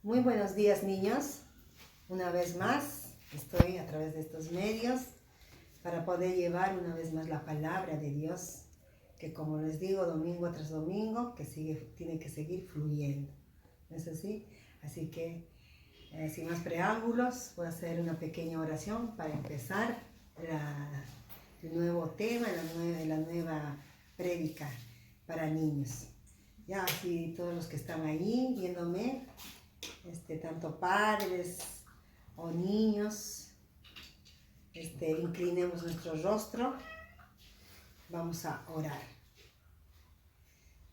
Muy buenos días, niños. Una vez más estoy a través de estos medios para poder llevar una vez más la palabra de Dios, que como les digo, domingo tras domingo, tiene que seguir fluyendo. ¿No es así? Así que, sin más preámbulos, voy a hacer una pequeña oración para empezar el nuevo tema, la nueva prédica para niños. Ya, así todos los que están ahí viéndome, tanto padres o niños, inclinemos nuestro rostro. Vamos a orar.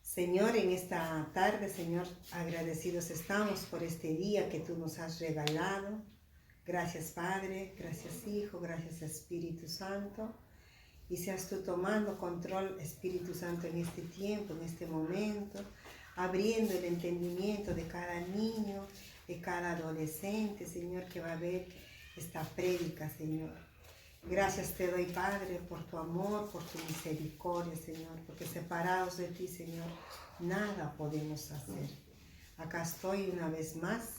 Señor, en esta tarde, Señor, agradecidos estamos por este día que tú nos has regalado. Gracias, Padre, gracias, Hijo, gracias, Espíritu Santo. Y seas tú tomando control, Espíritu Santo, en este tiempo, en este momento, abriendo el entendimiento de cada niño, de cada adolescente, Señor, que va a ver esta prédica, Señor. Gracias te doy, Padre, por tu amor, por tu misericordia, Señor, porque separados de ti, Señor, nada podemos hacer. Acá estoy una vez más,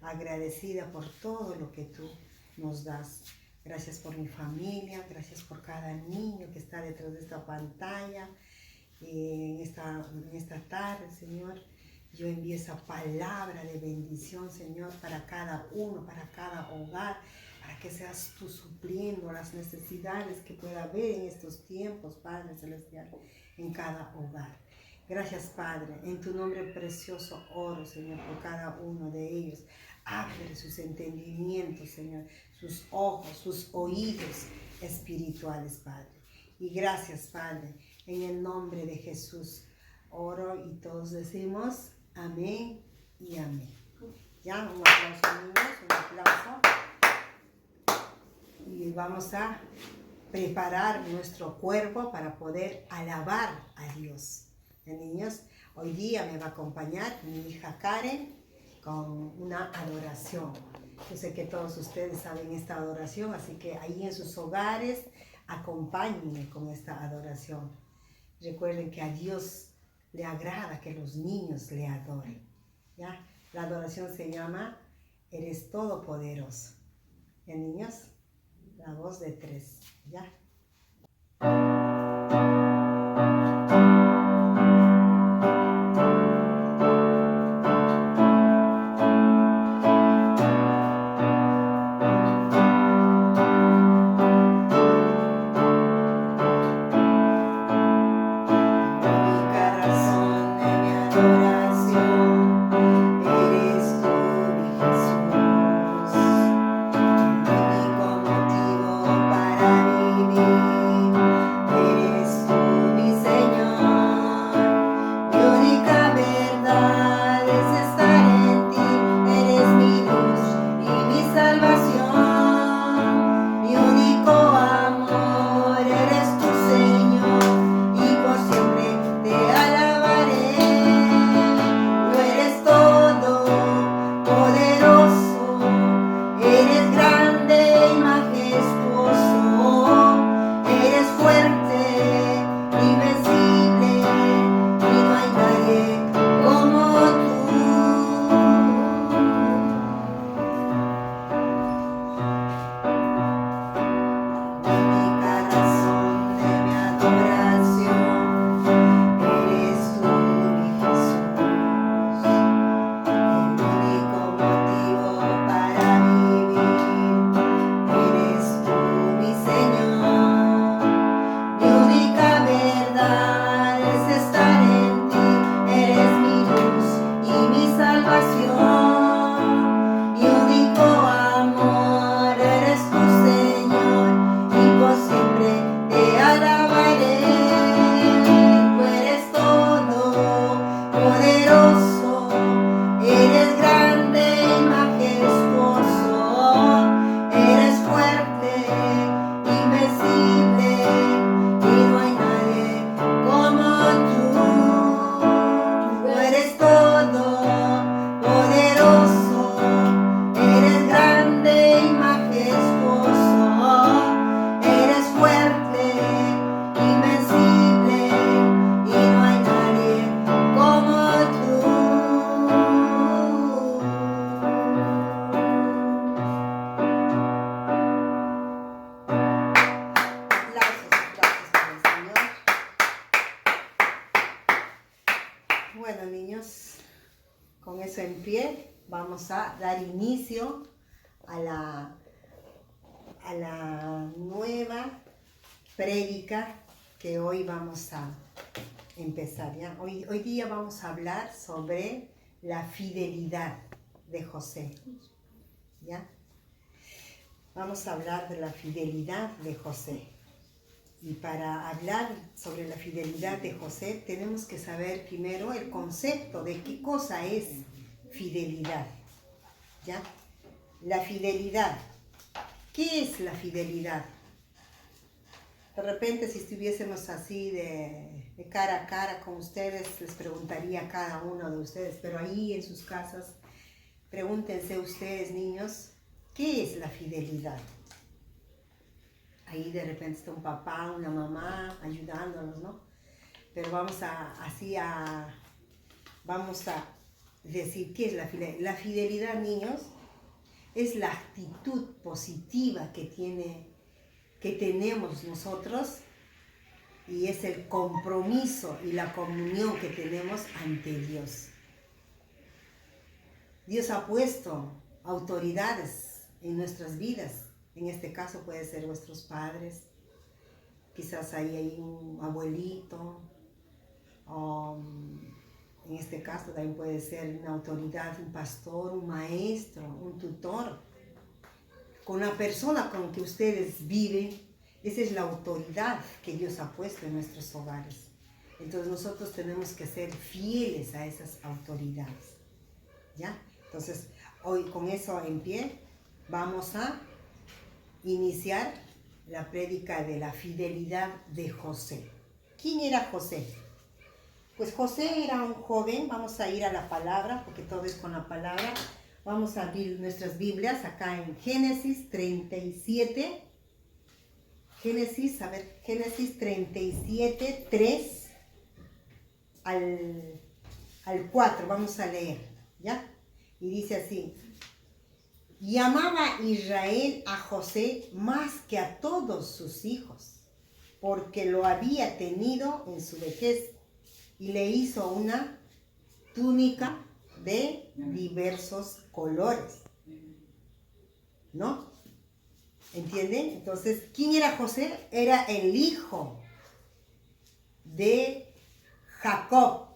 agradecida por todo lo que tú nos das. Gracias por mi familia, gracias por cada niño que está detrás de esta pantalla. En esta tarde, Señor, yo envío esa palabra de bendición, Señor, para cada uno, para cada hogar, para que seas tú supliendo las necesidades que pueda haber en estos tiempos, Padre Celestial, en cada hogar. Gracias, Padre, en tu nombre precioso oro, Señor, por cada uno de ellos. Abre sus entendimientos, Señor, sus ojos, sus oídos espirituales, Padre. Y gracias, Padre, en el nombre de Jesús oro y todos decimos amén y amén. Ya, un aplauso, niños, un aplauso. Y vamos a preparar nuestro cuerpo para poder alabar a Dios. Niños, hoy día me va a acompañar mi hija Karen con una adoración. Yo sé que todos ustedes saben esta adoración, así que ahí en sus hogares acompáñenme con esta adoración. Recuerden que a Dios le agrada que los niños le adoren. ¿Ya? La adoración se llama Eres Todopoderoso. ¿Ya, niños? La voz de 3. ¿Ya? Poderoso. en pie, vamos a dar inicio a la nueva prédica que hoy vamos a empezar, ¿ya? Hoy día vamos a hablar sobre la fidelidad de José, ¿ya? Vamos a hablar de la fidelidad de José. Y para hablar sobre la fidelidad de José, tenemos que saber primero el concepto de qué cosa es fidelidad, ¿ya? La fidelidad. ¿Qué es la fidelidad? De repente, si estuviésemos así de cara a cara con ustedes, les preguntaría a cada uno de ustedes, pero ahí en sus casas, pregúntense ustedes, niños, ¿qué es la fidelidad? Ahí de repente está un papá, una mamá ayudándonos, ¿no? Pero vamos a decir, ¿qué es la fidelidad? La fidelidad, niños, es la actitud positiva que tenemos nosotros, y es el compromiso y la comunión que tenemos ante Dios. Dios ha puesto autoridades en nuestras vidas. En este caso puede ser vuestros padres, quizás ahí hay un abuelito, o en este caso también puede ser una autoridad, un pastor, un maestro, un tutor. Con la persona con que ustedes viven, esa es la autoridad que Dios ha puesto en nuestros hogares. Entonces nosotros tenemos que ser fieles a esas autoridades, ¿ya? Entonces hoy con eso en pie vamos a iniciar la prédica de la fidelidad de José. ¿Quién era José? Pues José era un joven. Vamos a ir a la palabra, porque todo es con la palabra. Vamos a abrir nuestras Biblias acá en Génesis 37. Génesis 37, 3 al 4. Vamos a leer, ¿ya? Y dice así: y amaba Israel a José más que a todos sus hijos, porque lo había tenido en su vejez, y le hizo una túnica de diversos colores, ¿no? ¿Entienden? Entonces, ¿quién era José? Era el hijo de Jacob,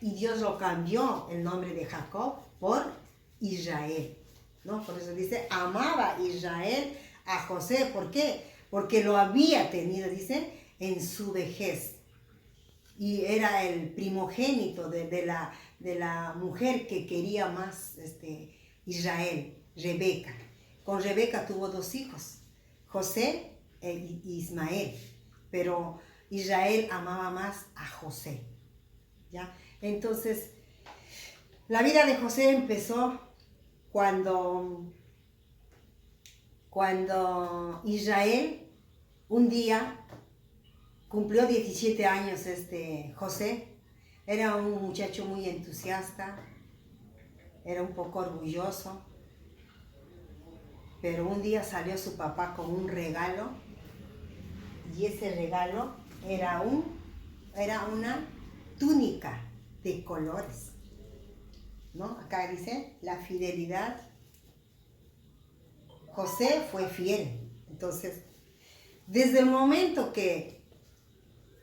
y Dios lo cambió el nombre de Jacob por Israel, ¿no? Por eso dice, amaba Israel a José. ¿Por qué? Porque lo había tenido, dice, en su vejez. Y era el primogénito de la mujer que quería más Israel, Rebeca. Con Rebeca tuvo 2 hijos, José e Ismael. Pero Israel amaba más a José, ¿ya? Entonces, la vida de José empezó cuando Israel un día cumplió 17 años. José era un muchacho muy entusiasta, era un poco orgulloso, pero un día salió su papá con un regalo, y ese regalo era una túnica de colores, ¿no? Acá dice la fidelidad. José fue fiel. Entonces, desde el momento que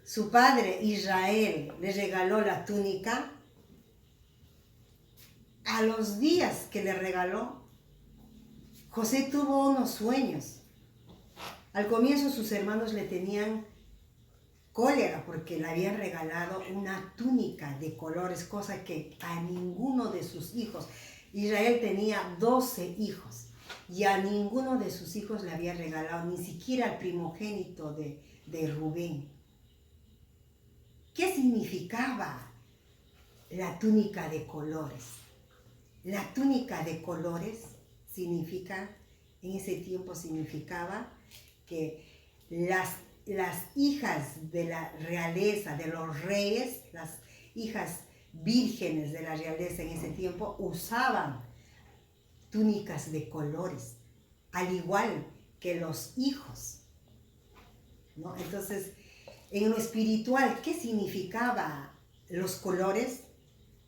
su padre Israel le regaló la túnica, a los días que le regaló, José tuvo unos sueños. Al comienzo sus hermanos le tenían cólera porque le habían regalado una túnica de colores, cosa que a ninguno de sus hijos. Israel tenía 12 hijos. Y a ninguno de sus hijos le había regalado, ni siquiera al primogénito de Rubén. ¿Qué significaba la túnica de colores? La túnica de colores en ese tiempo significaba que las hijas de la realeza, de los reyes, las hijas vírgenes de la realeza en ese tiempo usaban túnicas de colores, al igual que los hijos, ¿no? Entonces, en lo espiritual, ¿qué significaba los colores?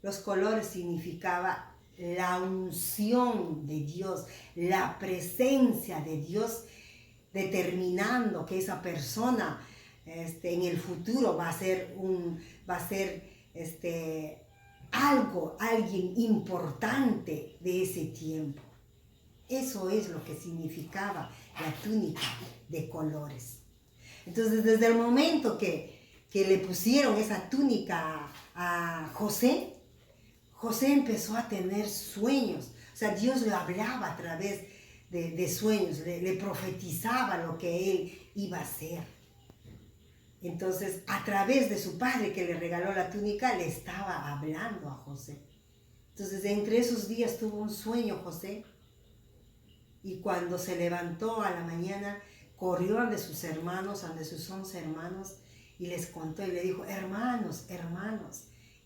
Los colores significaba la unción de Dios, la presencia de Dios, determinando que esa persona en el futuro va a ser alguien importante de ese tiempo. Eso es lo que significaba la túnica de colores. Entonces, desde el momento que le pusieron esa túnica a José, José empezó a tener sueños. O sea, Dios le hablaba a través de sueños, le profetizaba lo que él iba a hacer. Entonces, a través de su padre que le regaló la túnica, le estaba hablando a José. Entonces, entre esos días tuvo un sueño José. Y cuando se levantó a la mañana, corrió ante sus hermanos, ante sus 11 hermanos, y les contó y le dijo: hermanos,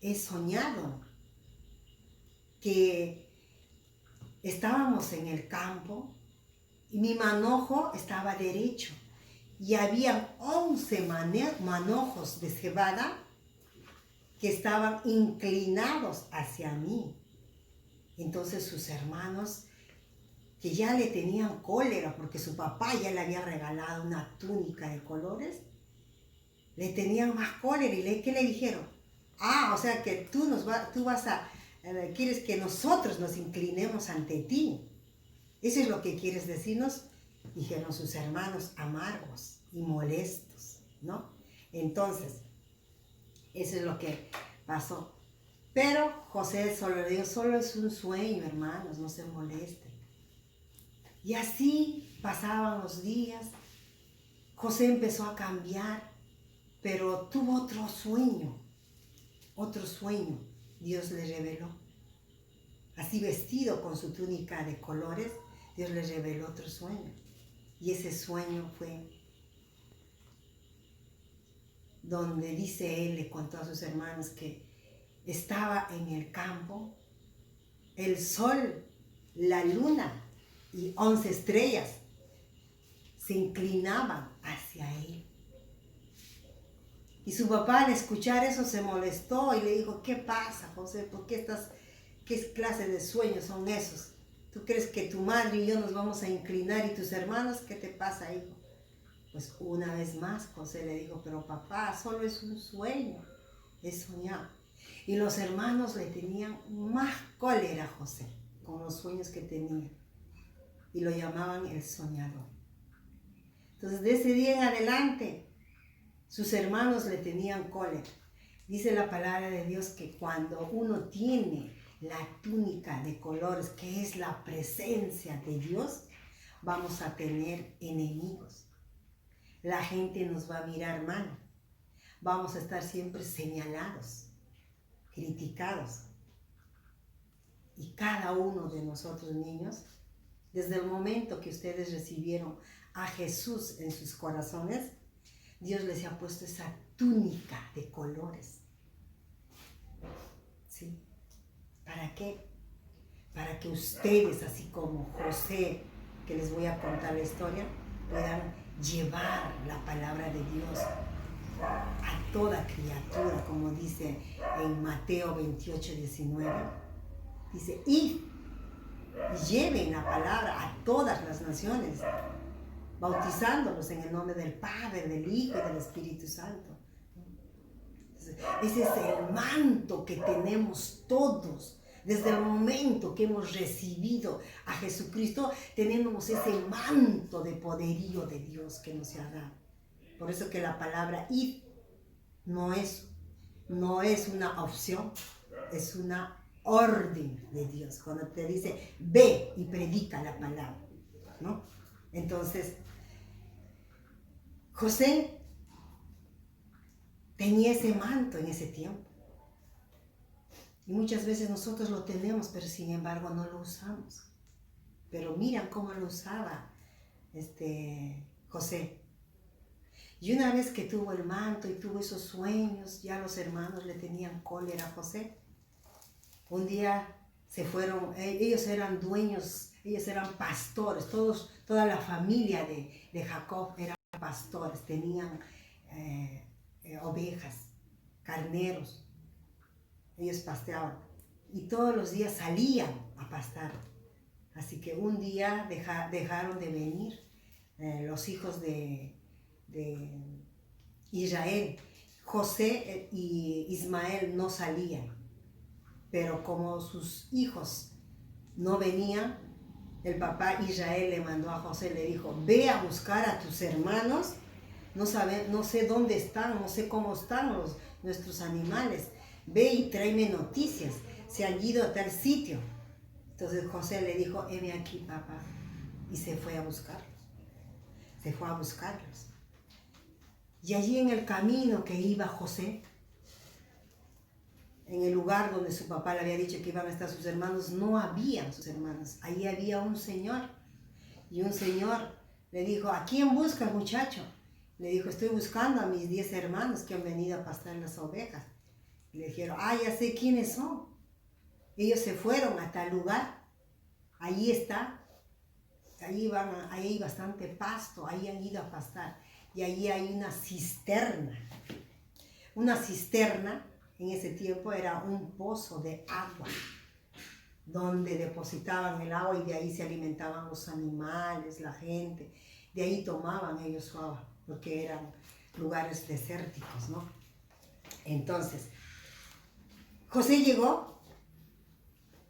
he soñado que estábamos en el campo y mi manojo estaba derecho y había 11 manojos de cebada que estaban inclinados hacia mí. Entonces sus hermanos, que ya le tenían cólera porque su papá ya le había regalado una túnica de colores, le tenían más cólera. ¿Y qué le dijeron? O sea que quieres que nosotros nos inclinemos ante ti. ¿Eso es lo que quieres decirnos? Dijeron sus hermanos, amargos y molestos, ¿no? Entonces, eso es lo que pasó. Pero José solo le dijo: solo es un sueño, hermanos, no se molesten. Y así pasaban los días. José empezó a cambiar, pero tuvo otro sueño. Dios le reveló. Así vestido con su túnica de colores, Dios le reveló otro sueño. Y ese sueño fue donde dice él, le contó a sus hermanos que estaba en el campo, el sol, la luna y 11 estrellas se inclinaban hacia él. Y su papá, al escuchar eso, se molestó y le dijo: ¿qué pasa, José? ¿Qué clase de sueños son esos? ¿Tú crees que tu madre y yo nos vamos a inclinar y tus hermanos? ¿Qué te pasa, hijo? Pues una vez más José le dijo: pero papá, solo es un sueño, es soñar. Y los hermanos le tenían más cólera a José con los sueños que tenía y lo llamaban el soñador. Entonces, de ese día en adelante, sus hermanos le tenían cólera. Dice la palabra de Dios que cuando uno tiene la túnica de colores, que es la presencia de Dios, vamos a tener enemigos. La gente nos va a mirar mal. Vamos a estar siempre señalados, criticados. Y cada uno de nosotros, niños, desde el momento que ustedes recibieron a Jesús en sus corazones, Dios les ha puesto esa túnica de colores. ¿Sí? ¿Para qué? Para que ustedes, así como José, que les voy a contar la historia, puedan llevar la palabra de Dios a toda criatura, como dice en Mateo 28, 19. Dice: id y lleven la palabra a todas las naciones, bautizándolos en el nombre del Padre, del Hijo y del Espíritu Santo. Entonces, ese es el manto que tenemos todos. Desde el momento que hemos recibido a Jesucristo, tenemos ese manto de poderío de Dios que nos ha dado. Por eso que la palabra id no es una opción, es una orden de Dios. Cuando te dice: ve y predica la palabra, ¿no? Entonces, José tenía ese manto en ese tiempo. Y muchas veces nosotros lo tenemos, pero sin embargo no lo usamos. Pero miran cómo lo usaba José. Y una vez que tuvo el manto y tuvo esos sueños, ya los hermanos le tenían cólera a José. Un día se fueron, ellos eran dueños, ellos eran pastores, toda la familia de Jacob eran pastores, tenían ovejas, carneros, ellos pasteaban. y todos los días salían a pastar. Así que un día dejaron de venir los hijos de Israel. José y Ismael no salían, pero como sus hijos no venían, el papá Israel le mandó a José, le dijo, ve a buscar a tus hermanos, no sé dónde están, no sé cómo están nuestros animales, ve y tráeme noticias, se han ido a tal sitio. Entonces José le dijo, heme aquí, papá, y se fue a buscarlos, Y allí en el camino que iba José, en el lugar donde su papá le había dicho que iban a estar sus hermanos, no habían sus hermanos. Ahí había un señor. Y un señor le dijo, ¿a quién busca el muchacho? Le dijo, estoy buscando a mis 10 hermanos que han venido a pastar las ovejas. Y le dijeron, ya sé quiénes son. Ellos se fueron a tal lugar. Ahí está. Ahí hay bastante pasto. Ahí han ido a pastar. Y allí hay una cisterna. Una cisterna en ese tiempo era un pozo de agua donde depositaban el agua y de ahí se alimentaban los animales, la gente. De ahí tomaban ellos su agua porque eran lugares desérticos, ¿no? Entonces, José llegó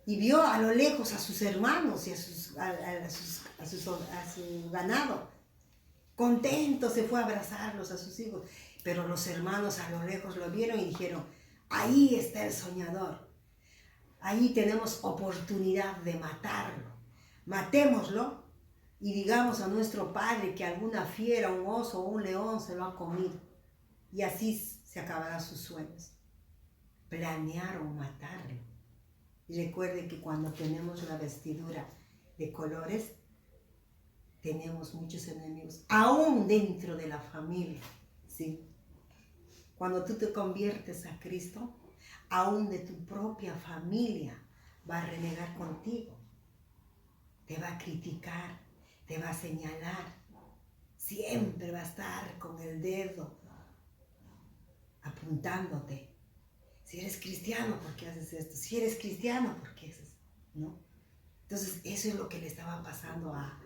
y vio a lo lejos a sus hermanos y a su ganado. Contento se fue a abrazarlos a sus hijos, pero los hermanos a lo lejos lo vieron y dijeron, ahí está el soñador, ahí tenemos oportunidad de matarlo, matémoslo y digamos a nuestro padre que alguna fiera, un oso o un león se lo ha comido y así se acabarán sus sueños. Planearon matarlo. Y recuerden que cuando tenemos la vestidura de colores, tenemos muchos enemigos, aún dentro de la familia, ¿sí? Cuando tú te conviertes a Cristo, aún de tu propia familia va a renegar contigo, te va a criticar, te va a señalar, siempre va a estar con el dedo apuntándote. Si eres cristiano, ¿por qué haces esto? Si eres cristiano, ¿por qué haces? ¿No? Entonces, eso es lo que le estaba pasando a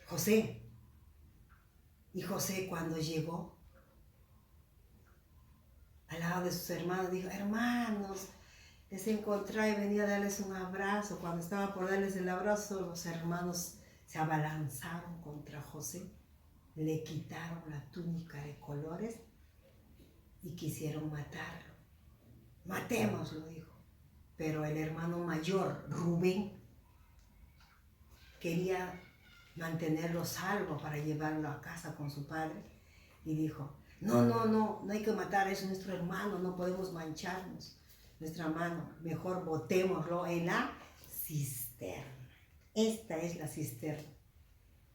José. Y José, cuando llegó al lado de sus hermanos, dijo, hermanos, les encontré y venía a darles un abrazo. Cuando estaba por darles el abrazo, los hermanos se abalanzaron contra José, le quitaron la túnica de colores y quisieron matarlo. Matémoslo, dijo. Pero el hermano mayor, Rubén, quería mantenerlo salvo para llevarlo a casa con su padre y dijo, no hay que matar, es nuestro hermano, no podemos mancharnos nuestra mano, mejor botémoslo en la cisterna. Esta es la cisterna.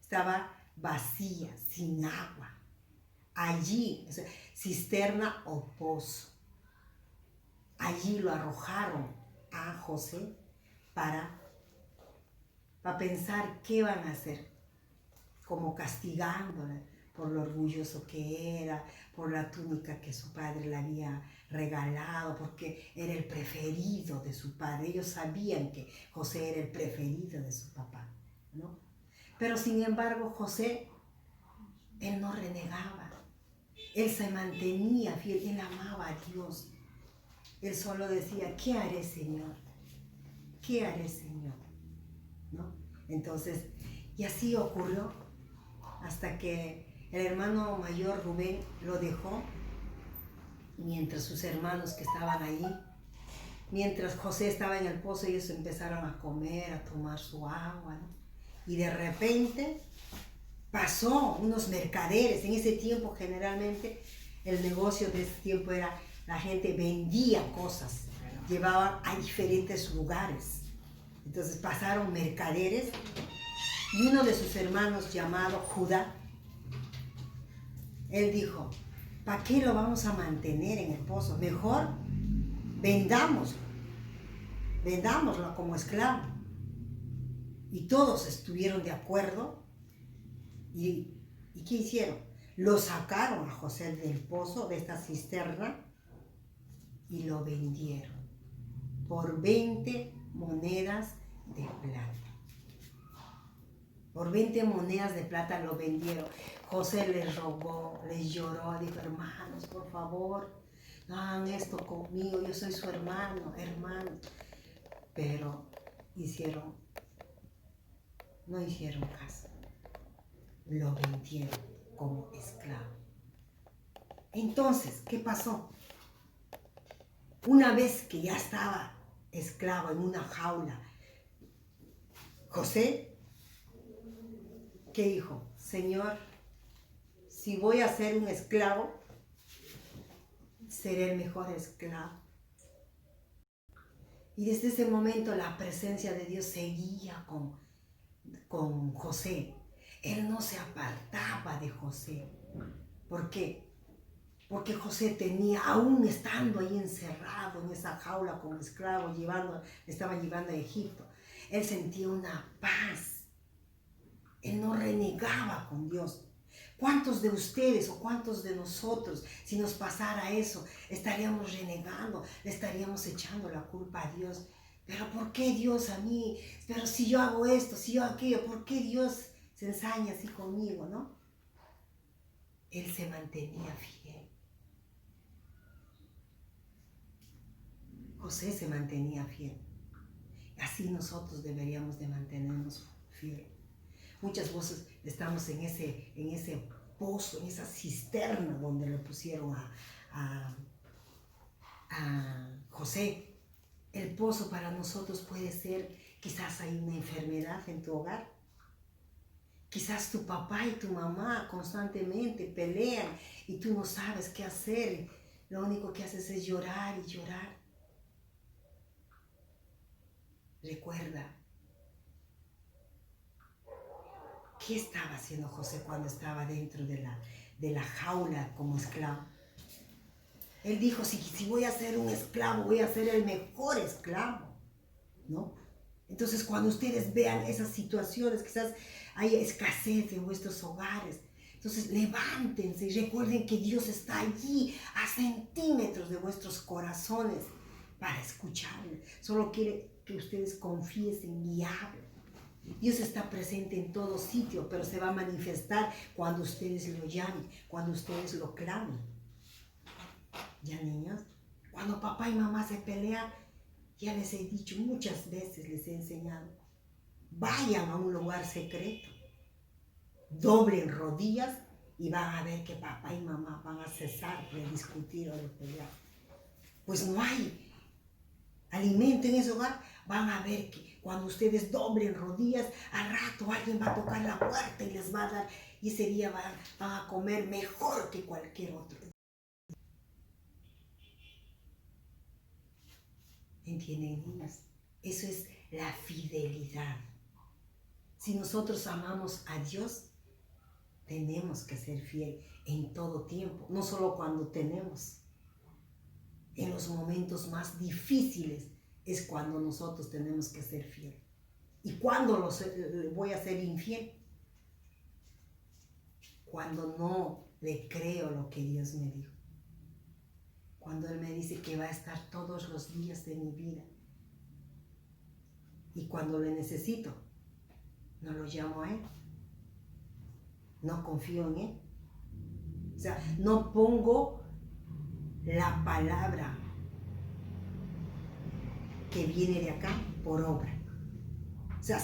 Estaba vacía, sin agua. Allí, o sea, cisterna o pozo. Allí lo arrojaron a José para pensar qué van a hacer, como castigándole por lo orgulloso que era, por la túnica que su padre le había regalado, porque era el preferido de su padre. Ellos sabían que José era el preferido de su papá, ¿no? Pero sin embargo, José, él no renegaba, él se mantenía fiel, él amaba a Dios. Él solo decía, ¿qué haré, Señor? ¿Qué haré, Señor? ¿No? Entonces, y así ocurrió hasta que el hermano mayor Rubén lo dejó, mientras sus hermanos que estaban allí, mientras José estaba en el pozo, ellos empezaron a comer, a tomar su agua, ¿no? Y de repente pasó unos mercaderes. En ese tiempo generalmente el negocio de ese tiempo era, la gente vendía cosas, llevaban a diferentes lugares. Entonces pasaron mercaderes y uno de sus hermanos llamado Judá, él dijo, ¿para qué lo vamos a mantener en el pozo? Mejor vendámoslo como esclavo. Y todos estuvieron de acuerdo. ¿Y qué hicieron? Lo sacaron a José del pozo, de esta cisterna, y lo vendieron. por 20 monedas de plata. Por 20 monedas de plata lo vendieron. José les rogó, les lloró, dijo, hermanos, por favor, no hagan esto conmigo, yo soy su hermano. Pero no hicieron caso. Lo vendieron como esclavo. Entonces, ¿qué pasó? Una vez que ya estaba esclavo en una jaula, José, ¿qué dijo? Señor, si voy a ser un esclavo, seré el mejor esclavo. Y desde ese momento la presencia de Dios seguía con José. Él no se apartaba de José. ¿Por qué? Porque José tenía, aún estando ahí encerrado en esa jaula como esclavo, le estaba llevando a Egipto, él sentía una paz. Él no renegaba con Dios. ¿Cuántos de ustedes o cuántos de nosotros, si nos pasara eso, estaríamos renegando, le estaríamos echando la culpa a Dios? Pero ¿por qué Dios a mí? Pero si yo hago esto, si yo aquello, ¿por qué Dios se ensaña así conmigo, no? Él se mantenía fiel. José se mantenía fiel. Así nosotros deberíamos de mantenernos fieles. Muchas veces estamos en ese pozo, en esa cisterna donde le pusieron a José. El pozo para nosotros puede ser, quizás hay una enfermedad en tu hogar. Quizás tu papá y tu mamá constantemente pelean y tú no sabes qué hacer. Lo único que haces es llorar y llorar. Recuerda, ¿qué estaba haciendo José cuando estaba dentro de la jaula como esclavo? Él dijo, si voy a ser un esclavo, voy a ser el mejor esclavo, ¿no? Entonces, cuando ustedes vean esas situaciones, quizás hay escasez en vuestros hogares, entonces levántense y recuerden que Dios está allí a centímetros de vuestros corazones para escucharle. Solo quiere que ustedes confiesen y hablen. Dios está presente en todo sitio, pero se va a manifestar cuando ustedes lo llamen, cuando ustedes lo clamen. ¿Ya, niños? Cuando papá y mamá se pelean, ya les he dicho muchas veces, les he enseñado, vayan a un lugar secreto, doblen rodillas y van a ver que papá y mamá van a cesar de discutir o de pelear. Pues no hay alimento en ese hogar. Van a ver que cuando ustedes doblen rodillas, al rato alguien va a tocar la puerta y les va a dar, y ese día van a comer mejor que cualquier otro. ¿Entienden, niños? Eso es la fidelidad. Si nosotros amamos a Dios, tenemos que ser fiel en todo tiempo, no solo cuando tenemos. En los momentos más difíciles es cuando nosotros tenemos que ser fiel. ¿Y cuándo voy a ser infiel? Cuando no le creo lo que Dios me dijo. Cuando Él me dice que va a estar todos los días de mi vida. Y cuando le necesito, no lo llamo a Él. No confío en Él. O sea, no pongo la palabra que viene de acá por obra. O sea,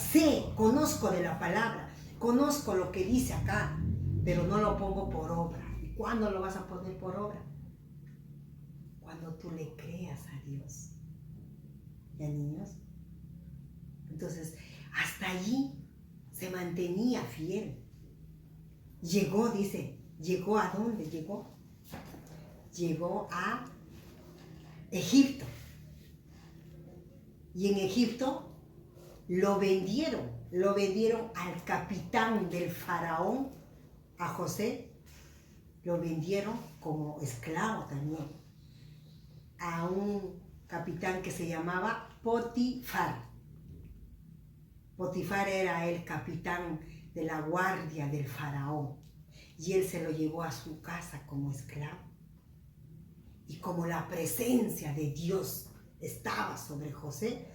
conozco de la palabra, conozco lo que dice acá, pero no lo pongo por obra. ¿Y cuándo lo vas a poner por obra? Cuando tú le creas a Dios. ¿Ya, niños? Entonces, hasta allí se mantenía fiel. Llegó, dice, ¿llegó a dónde llegó? Llegó a Egipto. Y en Egipto lo vendieron al capitán del faraón, a José, lo vendieron como esclavo también, a un capitán que se llamaba Potifar. Potifar era el capitán de la guardia del faraón y él se lo llevó a su casa como esclavo. Y como la presencia de Dios estaba sobre José,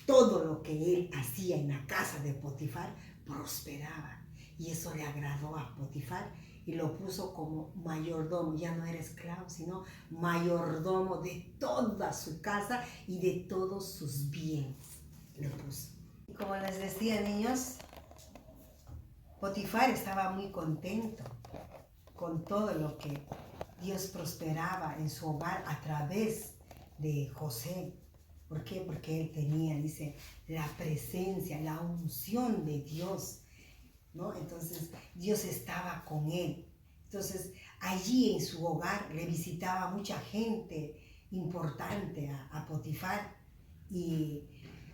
todo lo que él hacía en la casa de Potifar prosperaba. Y eso le agradó a Potifar y lo puso como mayordomo. Ya no era esclavo, sino mayordomo de toda su casa y de todos sus bienes. Lo puso. Y como les decía, niños, Potifar estaba muy contento con todo lo que Dios prosperaba en su hogar a través de José. ¿Por qué? Porque él tenía, dice, la presencia, la unción de Dios, ¿no? Entonces, Dios estaba con él. Entonces, allí en su hogar le visitaba mucha gente importante a Potifar. Y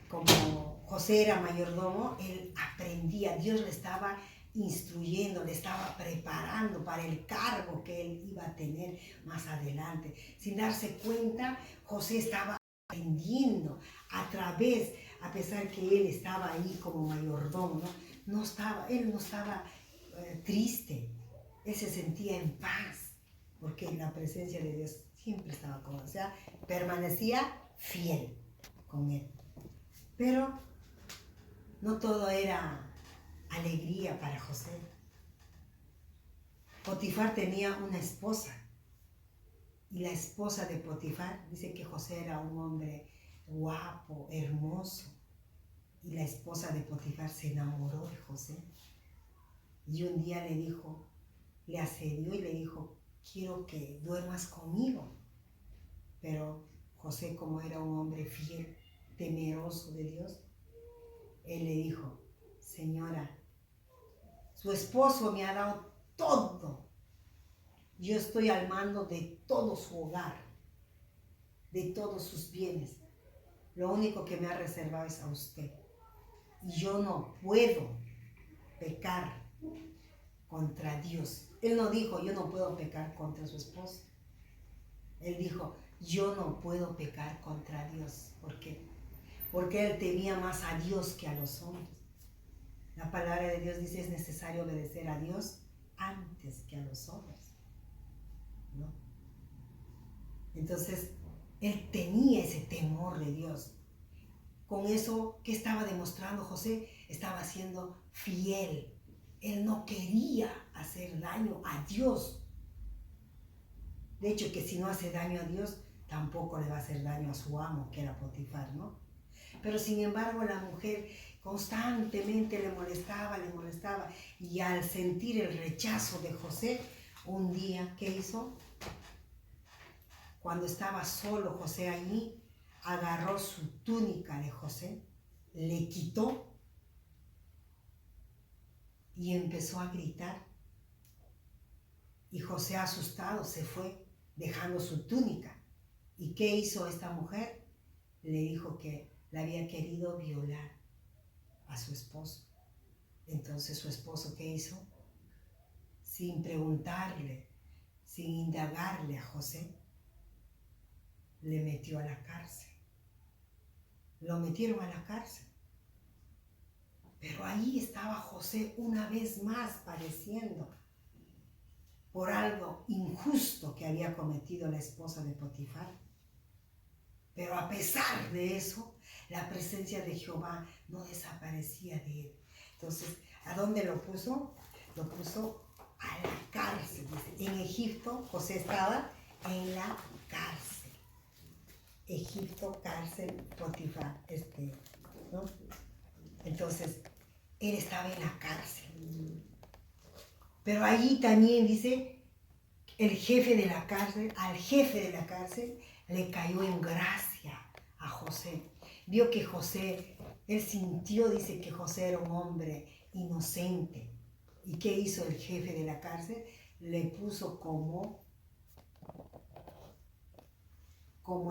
como José era mayordomo, él aprendía, Dios le estaba instruyendo, le estaba preparando para el cargo que él iba a tener más adelante. Sin darse cuenta, José estaba aprendiendo a través, a pesar que él estaba ahí como mayordomo, él no estaba triste, él se sentía en paz, porque la presencia de Dios siempre estaba con él, o sea, permanecía fiel con él. Pero no todo era alegría para José. Potifar tenía una esposa, y la esposa de Potifar, dice que José era un hombre guapo, hermoso, y la esposa de Potifar se enamoró de José. Y un día le dijo, le asedió y le dijo, quiero que duermas conmigo. Pero José, como era un hombre fiel, temeroso de Dios, él le dijo, señora, su esposo me ha dado todo. Yo estoy al mando de todo su hogar, de todos sus bienes. Lo único que me ha reservado es a usted. Y yo no puedo pecar contra Dios. Él no dijo, yo no puedo pecar contra su esposo. Él dijo, yo no puedo pecar contra Dios. ¿Por qué? Porque él temía más a Dios que a los hombres. La palabra de Dios dice, es necesario obedecer a Dios antes que a los hombres, ¿no? Entonces, él tenía ese temor de Dios. Con eso, ¿qué estaba demostrando José? Estaba siendo fiel. Él no quería hacer daño a Dios. De hecho, que si no hace daño a Dios, tampoco le va a hacer daño a su amo, que era Potifar, ¿no? Pero sin embargo, la mujer constantemente le molestaba, y al sentir el rechazo de José, un día, ¿qué hizo? Cuando estaba solo José allí, agarró su túnica de José, le quitó y empezó a gritar. Y José, asustado, se fue, dejando su túnica. ¿Y qué hizo esta mujer? Le dijo que la había querido violar a su esposo. Entonces su esposo, ¿qué hizo? Sin preguntarle, sin indagarle a José, le metió a la cárcel. Lo metieron a la cárcel. Pero ahí estaba José una vez más padeciendo por algo injusto que había cometido la esposa de Potifar. Pero a pesar de eso, la presencia de Jehová no desaparecía de él. Entonces, ¿a dónde lo puso? Lo puso a la cárcel. En Egipto, José estaba en la cárcel. Egipto, cárcel, Potifar, ¿no? Entonces, él estaba en la cárcel. Pero allí también dice, el jefe de la cárcel, al jefe de la cárcel, le cayó en gracia a José. Vio que José, él sintió, dice que José era un hombre inocente. ¿Y qué hizo el jefe de la cárcel? Le puso como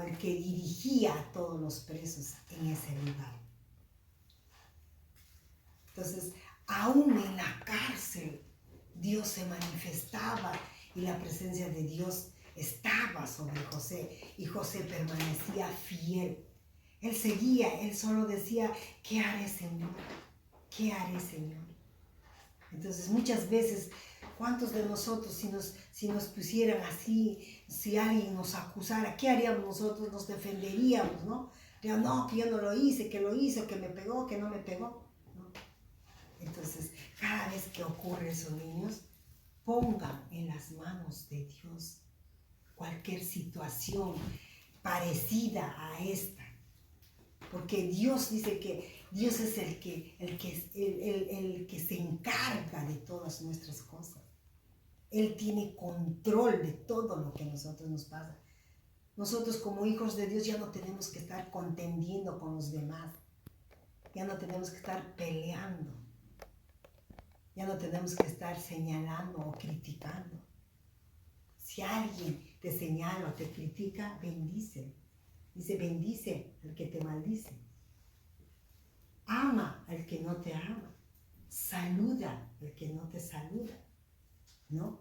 el que dirigía a todos los presos en ese lugar. Entonces, aún en la cárcel, Dios se manifestaba y la presencia de Dios estaba sobre José, y José permanecía fiel. Él seguía, él solo decía, ¿qué haré, Señor? ¿Qué haré, Señor? Entonces muchas veces, ¿cuántos de nosotros si nos pusieran así, si alguien nos acusara, qué haríamos nosotros? Nos defenderíamos, ¿no? Diríamos, no, que yo no lo hice, que lo hizo, que me pegó, que no me pegó, ¿no? Entonces, cada vez que ocurre eso, niños, pongan en las manos de Dios cualquier situación parecida a esta. Porque Dios dice que Dios es el que se encarga de todas nuestras cosas. Él tiene control de todo lo que a nosotros nos pasa. Nosotros como hijos de Dios ya no tenemos que estar contendiendo con los demás. Ya no tenemos que estar peleando. Ya no tenemos que estar señalando o criticando. Si alguien te señala o te critica, bendice. Dice, bendice al que te maldice. Ama al que no te ama. Saluda al que no te saluda. ¿No?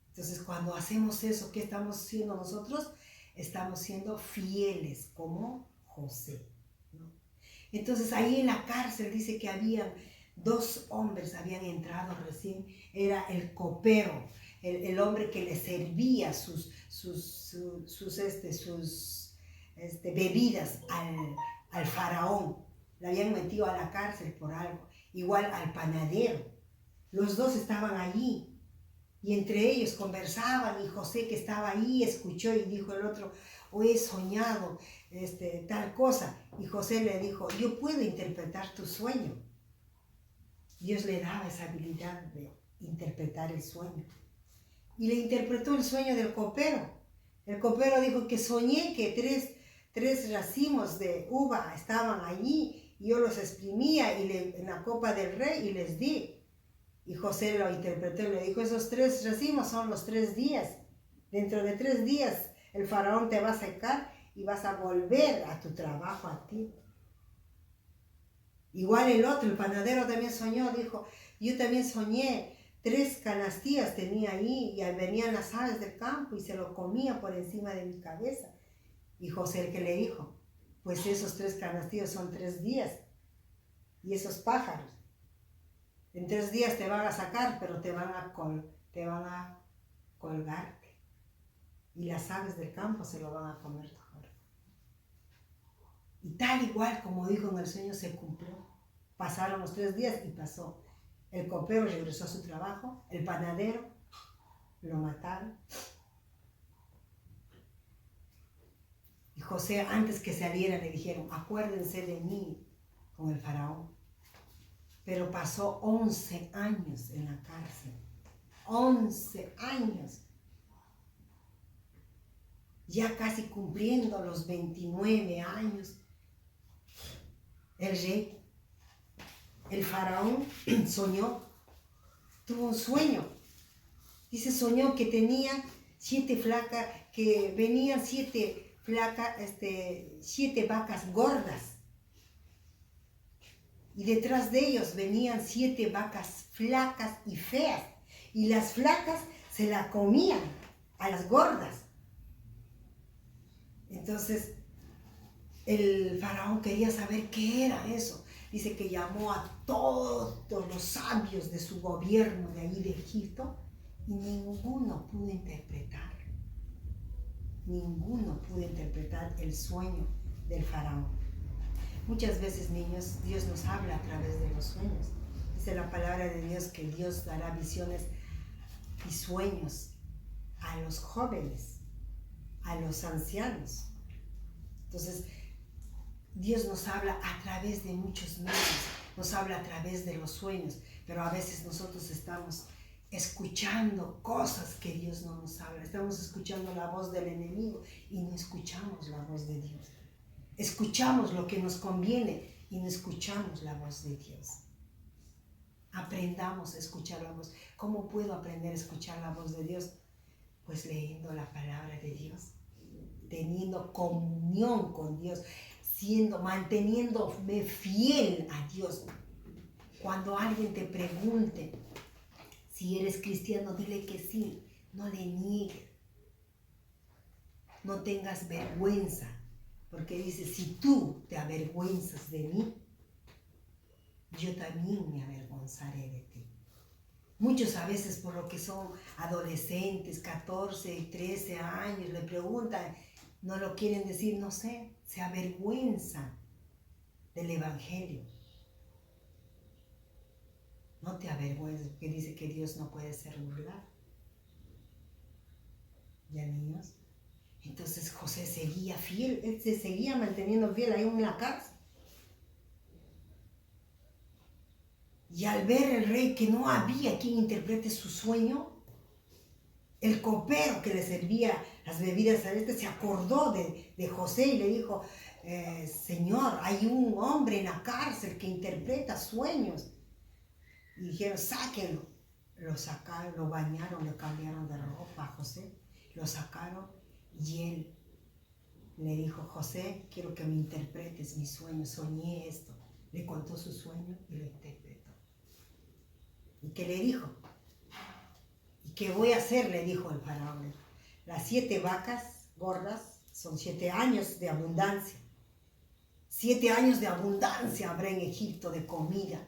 Entonces, cuando hacemos eso, ¿qué estamos haciendo nosotros? Estamos siendo fieles como José, ¿no? Entonces, ahí en la cárcel dice que habían 2 hombres, habían entrado recién. Era el copero, el hombre que le servía sus bebidas al faraón. Le habían metido a la cárcel por algo. Igual al panadero. Los 2 estaban allí. Y entre ellos conversaban, y José, que estaba ahí, escuchó y dijo el otro, hoy he soñado tal cosa. Y José le dijo, yo puedo interpretar tu sueño. Dios le daba esa habilidad de interpretar el sueño. Y le interpretó el sueño del copero. El copero dijo que soñé que tres racimos de uva estaban allí, y yo los exprimía en la copa del rey y les di. Y José lo interpretó y le dijo, esos 3 racimos son los 3 días. Dentro de 3 días el faraón te va a sacar y vas a volver a tu trabajo a ti. Igual el otro, el panadero también soñó, dijo, yo también soñé, 3 canastillas tenía ahí y venían las aves del campo y se lo comía por encima de mi cabeza. Y José el que le dijo, pues esos 3 canastillos son 3 días. Y esos pájaros, en 3 días te van a sacar, pero te van a colgarte. Y las aves del campo se lo van a comer tu cuerpo. Y tal igual como dijo en el sueño se cumplió. Pasaron los 3 días y pasó. El copero regresó a su trabajo, el panadero lo mataron. Y José, antes que saliera, le dijeron, acuérdense de mí con el faraón. Pero pasó 11 años en la cárcel. 11 años. Ya casi cumpliendo los 29 años. El rey, el faraón, soñó. Tuvo un sueño. Dice, soñó que tenía 7 flacas, que venían 7 vacas gordas. Y detrás de ellos venían 7 vacas flacas y feas. Y las flacas se la comían a las gordas. Entonces, el faraón quería saber qué era eso. Dice que llamó a todos los sabios de su gobierno de ahí de Egipto y ninguno pudo interpretar. Ninguno pudo interpretar el sueño del faraón. Muchas veces, niños, Dios nos habla a través de los sueños. Dice la palabra de Dios que Dios dará visiones y sueños a los jóvenes, a los ancianos. Entonces, Dios nos habla a través de muchos medios, nos habla a través de los sueños, pero a veces nosotros estamos escuchando cosas que Dios no nos habla. Estamos escuchando la voz del enemigo y no escuchamos la voz de Dios. Escuchamos lo que nos conviene y no escuchamos la voz de Dios. Aprendamos a escuchar la voz. ¿Cómo puedo aprender a escuchar la voz de Dios? Pues leyendo la palabra de Dios, teniendo comunión con Dios, manteniéndome fiel a Dios. Cuando alguien te pregunte si eres cristiano, dile que sí, no le niegues. No tengas vergüenza. Porque dice, si tú te avergüenzas de mí, yo también me avergonzaré de ti. Muchos a veces por lo que son adolescentes, 14, 13 años, le preguntan, no lo quieren decir, no sé, se avergüenzan del Evangelio. No te avergüences, porque dice que Dios no puede ser burlado. ¿Ya, niños? Entonces José seguía fiel, él se seguía manteniendo fiel ahí en la cárcel. Y al ver el rey que no había quien interprete su sueño, el copero que le servía las bebidas a este se acordó de José y le dijo, Señor, hay un hombre en la cárcel que interpreta sueños. Y dijeron, sáquenlo. Lo sacaron, lo bañaron, le cambiaron de ropa a José, lo sacaron y él le dijo, José, quiero que me interpretes mi sueño, soñé esto. Le contó su sueño y lo interpretó. ¿Y qué le dijo? ¿Y qué voy a hacer? Le dijo el faraón. Las 7 vacas gordas son 7 años de abundancia. 7 años de abundancia habrá en Egipto de comida,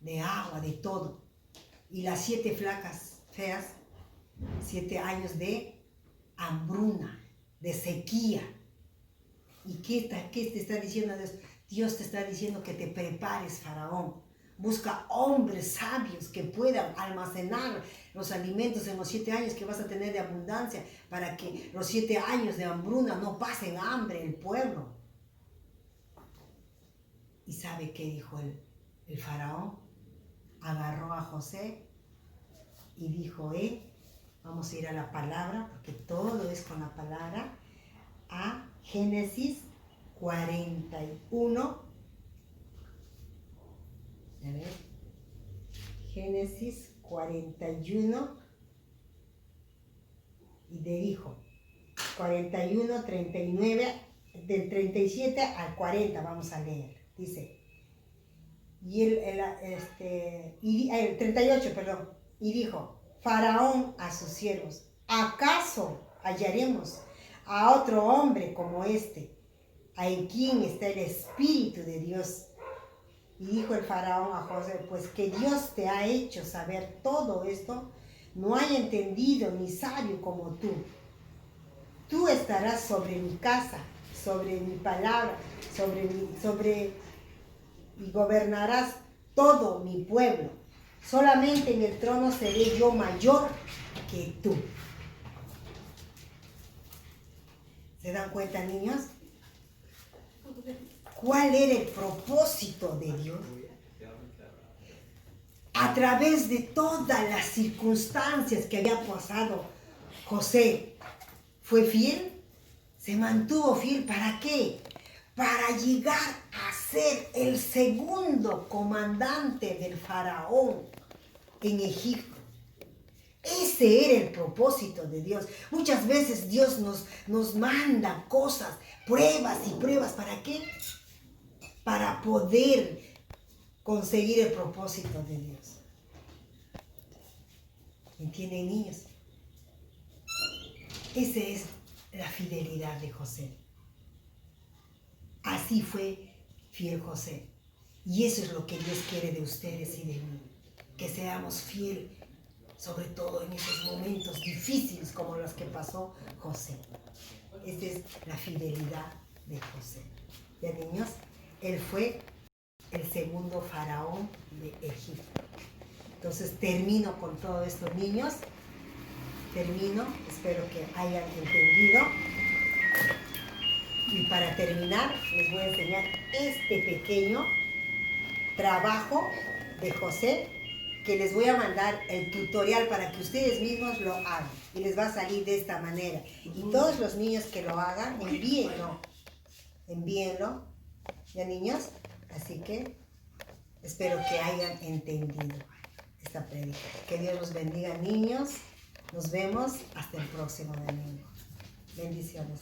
de agua, de todo. Y las 7 flacas feas, 7 años de hambruna, de sequía. ¿Y qué te está diciendo Dios? Dios te está diciendo que te prepares, faraón. Busca hombres sabios que puedan almacenar los alimentos en los 7 años que vas a tener de abundancia, para que los 7 años de hambruna no pasen hambre el pueblo. ¿Y sabe qué dijo el faraón? Agarró a José y dijo, vamos a ir a la palabra, porque todo es con la palabra, a Génesis 41. A ver, Génesis 41, y le dijo, 41, 39, del 37 al 40 vamos a leer. Dice, y el 38, perdón, y dijo, Faraón a sus siervos, ¿acaso hallaremos a otro hombre como este, en quien está el Espíritu de Dios? Y dijo el faraón a José, pues que Dios te ha hecho saber todo esto, no hay entendido ni sabio como tú. Tú estarás sobre mi casa, sobre mi palabra, y gobernarás todo mi pueblo. Solamente en el trono seré yo mayor que tú. ¿Se dan cuenta, niños? ¿Cuál era el propósito de Dios? A través de todas las circunstancias que había pasado, José fue fiel, se mantuvo fiel. ¿Para qué? Para llegar a ser el segundo comandante del faraón en Egipto. Ese era el propósito de Dios. Muchas veces Dios nos manda cosas, pruebas y pruebas. ¿Para qué? Para poder conseguir el propósito de Dios. ¿Entienden, niños? Esa es la fidelidad de José. Así fue fiel José. Y eso es lo que Dios quiere de ustedes y de mí. Que seamos fieles, sobre todo en esos momentos difíciles como los que pasó José. Esta es la fidelidad de José. ¿Ya, niños? Él fue el segundo faraón de Egipto. Entonces termino con todo esto, niños. Espero que hayan entendido. Y para terminar, les voy a enseñar este pequeño trabajo de José, que les voy a mandar el tutorial para que ustedes mismos lo hagan. Y les va a salir de esta manera. Y todos los niños que lo hagan, envíenlo. ¿Ya, niños? Así que espero que hayan entendido esta prédica. Que Dios los bendiga, niños. Nos vemos hasta el próximo domingo. Bendiciones.